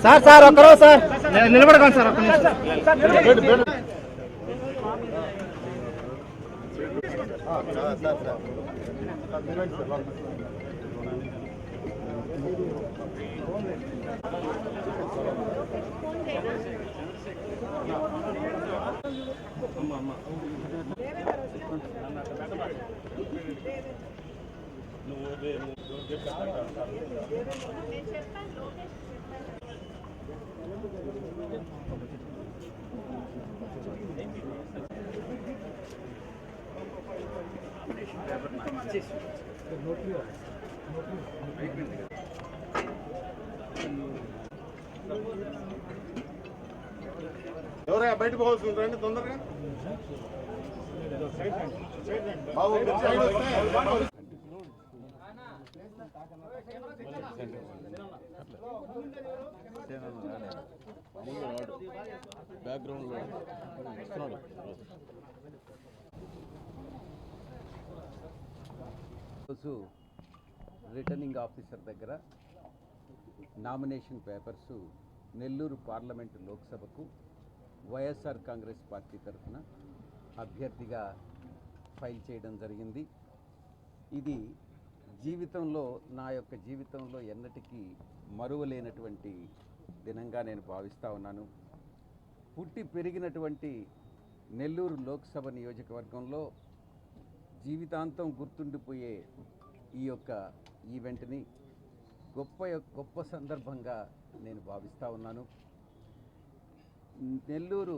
Sir sir ఒక్కరో sir నిలబడకండి sir ఒక్క ఎవరైనా బయట పోవాల్సి ఉంటారండి తొందరగా బ్యాక్గ్రౌండ్ రిటర్నింగ్ ఆఫీసర్ దగ్గర నామినేషన్ పేపర్స్ నెల్లూరు పార్లమెంటు లోక్సభకు వైఎస్ఆర్ కాంగ్రెస్ పార్టీ తరఫున అభ్యర్థిగా ఫైల్ చేయడం జరిగింది. ఇది జీవితంలో నా యొక్క జీవితంలో ఎన్నటికీ మరువలేనటువంటి దినంగా నేను భావిస్తూ ఉన్నాను. పుట్టి పెరిగినటువంటి నెల్లూరు లోక్సభ నియోజకవర్గంలో జీవితాంతం గుర్తుండిపోయే ఈ యొక్క ఈవెంట్ని గొప్ప సందర్భంగా నేను భావిస్తూ ఉన్నాను. నెల్లూరు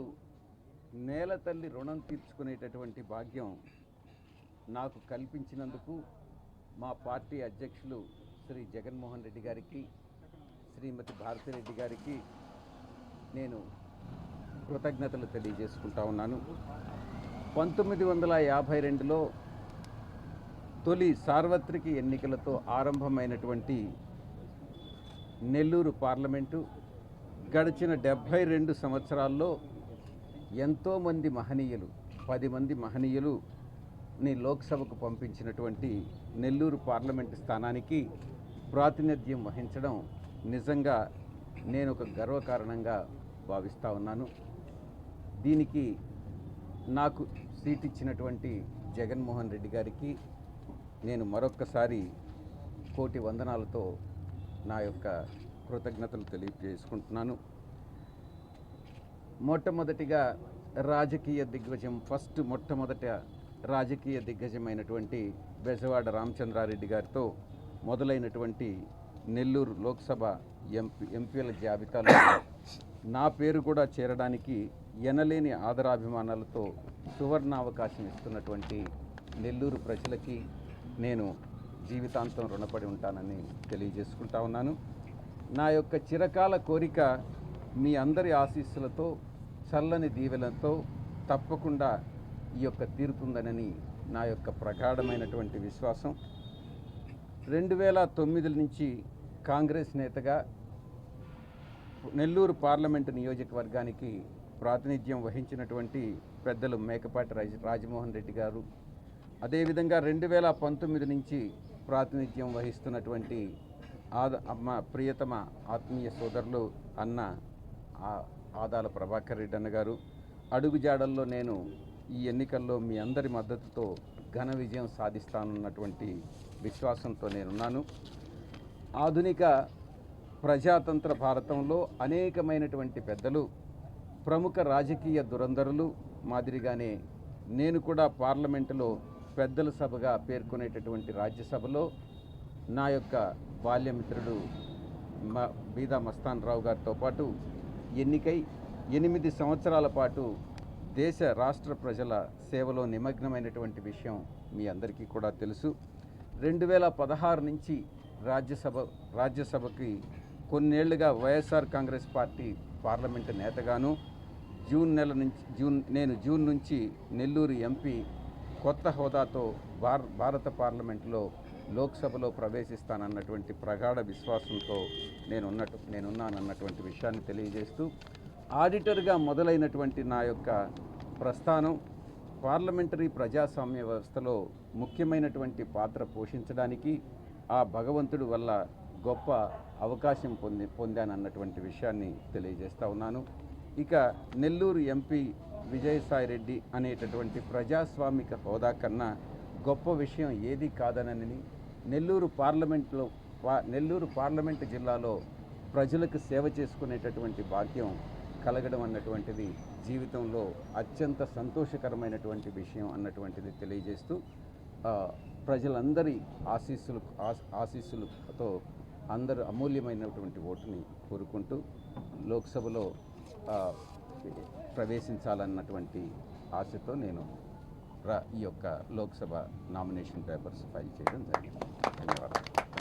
నేల తల్లి రుణం తీర్చుకునేటటువంటి భాగ్యం నాకు కల్పించినందుకు మా పార్టీ అధ్యక్షులు శ్రీ జగన్మోహన్ రెడ్డి గారికి, శ్రీమతి భారతిరెడ్డి గారికి నేను కృతజ్ఞతలు తెలియజేసుకుంటా ఉన్నాను. 1952లో తొలి సార్వత్రిక ఎన్నికలతో ఆరంభమైనటువంటి నెల్లూరు పార్లమెంటు గడిచిన 72 సంవత్సరాల్లో ఎంతోమంది మహనీయులు 10 మంది మహనీయులుని లోక్సభకు పంపించినటువంటి నెల్లూరు పార్లమెంటు స్థానానికి ప్రాతినిధ్యం వహించడం నిజంగా నేను ఒక గర్వకారణంగా భావిస్తూ ఉన్నాను. దీనికి నాకు సీట్ ఇచ్చినటువంటి జగన్మోహన్ రెడ్డి గారికి నేను మరొక్కసారి కోటి వందనాలతో నా యొక్క కృతజ్ఞతలు తెలియజేసుకుంటున్నాను. మొట్టమొదటిగా రాజకీయ దిగ్గజం మొట్టమొదట రాజకీయ దిగ్గజమైనటువంటి బెజవాడ రామచంద్రారెడ్డి గారితో మొదలైనటువంటి నెల్లూరు లోక్సభ ఎంపీల జాబితాలో నా పేరు కూడా చేరడానికి ఎనలేని ఆదరాభిమానాలతో సువర్ణావకాశం ఇస్తున్నటువంటి నెల్లూరు ప్రజలకి నేను జీవితాంతం రుణపడి ఉంటానని తెలియజేసుకుంటా ఉన్నాను. నా యొక్క చిరకాల కోరిక మీ అందరి ఆశీస్సులతో చల్లని దీవెలతో తప్పకుండా ఈ యొక్క తీరుతుందనని నా యొక్క ప్రగాఢమైనటువంటి విశ్వాసం. 2009 నుంచి కాంగ్రెస్ నేతగా నెల్లూరు పార్లమెంటు నియోజకవర్గానికి ప్రాతినిధ్యం వహించినటువంటి పెద్దలు మేకపాటి రాజమోహన్ రెడ్డి గారు, అదేవిధంగా 2019 నుంచి ప్రాతినిధ్యం వహిస్తున్నటువంటి ప్రియతమ ఆత్మీయ సోదరులు అన్న ఆదాల ప్రభాకర్ రెడ్డి అన్న గారు అడుగుజాడల్లో నేను ఈ ఎన్నికల్లో మీ అందరి మద్దతుతో ఘన విజయం సాధిస్తానన్నటువంటి విశ్వాసంతో నేనున్నాను. ఆధునిక ప్రజాతంత్ర భారతంలో అనేకమైనటువంటి పెద్దలు, ప్రముఖ రాజకీయ దురంధరులు మాదిరిగానే నేను కూడా పార్లమెంటులో పెద్దల సభగా పేర్కొనేటటువంటి రాజ్యసభలో నా యొక్క బాల్యమిత్రుడు బీదా మస్తాన్ రావు గారితో పాటు ఎన్నికై 8 సంవత్సరాల పాటు దేశ రాష్ట్ర ప్రజల సేవలో నిమగ్నమైనటువంటి విషయం మీ అందరికీ కూడా తెలుసు. 2016 నుంచి రాజ్యసభకి కొన్నేళ్లుగా వైఎస్ఆర్ కాంగ్రెస్ పార్టీ పార్లమెంటు నేతగాను, జూన్ నుంచి నెల్లూరు ఎంపీ కొత్త హోదాతో భారత పార్లమెంటులో లోక్సభలో ప్రవేశిస్తానన్నటువంటి ప్రగాఢ విశ్వాసంతో నేనున్నానన్నటువంటి విషయాన్ని తెలియజేస్తూ ఆడిటర్గా మొదలైనటువంటి నా యొక్క ప్రస్థానం పార్లమెంటరీ ప్రజాస్వామ్య వ్యవస్థలో ముఖ్యమైనటువంటి పాత్ర పోషించడానికి ఆ భగవంతుడి వల్ల గొప్ప అవకాశం పొందానన్నటువంటి విషయాన్ని తెలియజేస్తూ ఉన్నాను. ఇక నెల్లూరు ఎంపీ విజయసాయిరెడ్డి అనేటటువంటి ప్రజాస్వామిక హోదా కన్నా గొప్ప విషయం ఏది కాదనని నెల్లూరు పార్లమెంటు జిల్లాలో ప్రజలకు సేవ చేసుకునేటటువంటి భాగ్యం కలగడం అన్నటువంటిది జీవితంలో అత్యంత సంతోషకరమైనటువంటి విషయం అన్నటువంటిది తెలియజేస్తూ ప్రజలందరి ఆశీస్సులతో అందరూ అమూల్యమైనటువంటి ఓటుని కోరుకుంటూ లోక్సభలో ప్రవేశించాలన్నటువంటి ఆశతో నేను ఈ యొక్క లోక్సభ నామినేషన్ పేపర్స్ ఫైల్ చేయడం జరిగింది. ధన్యవాదాలు.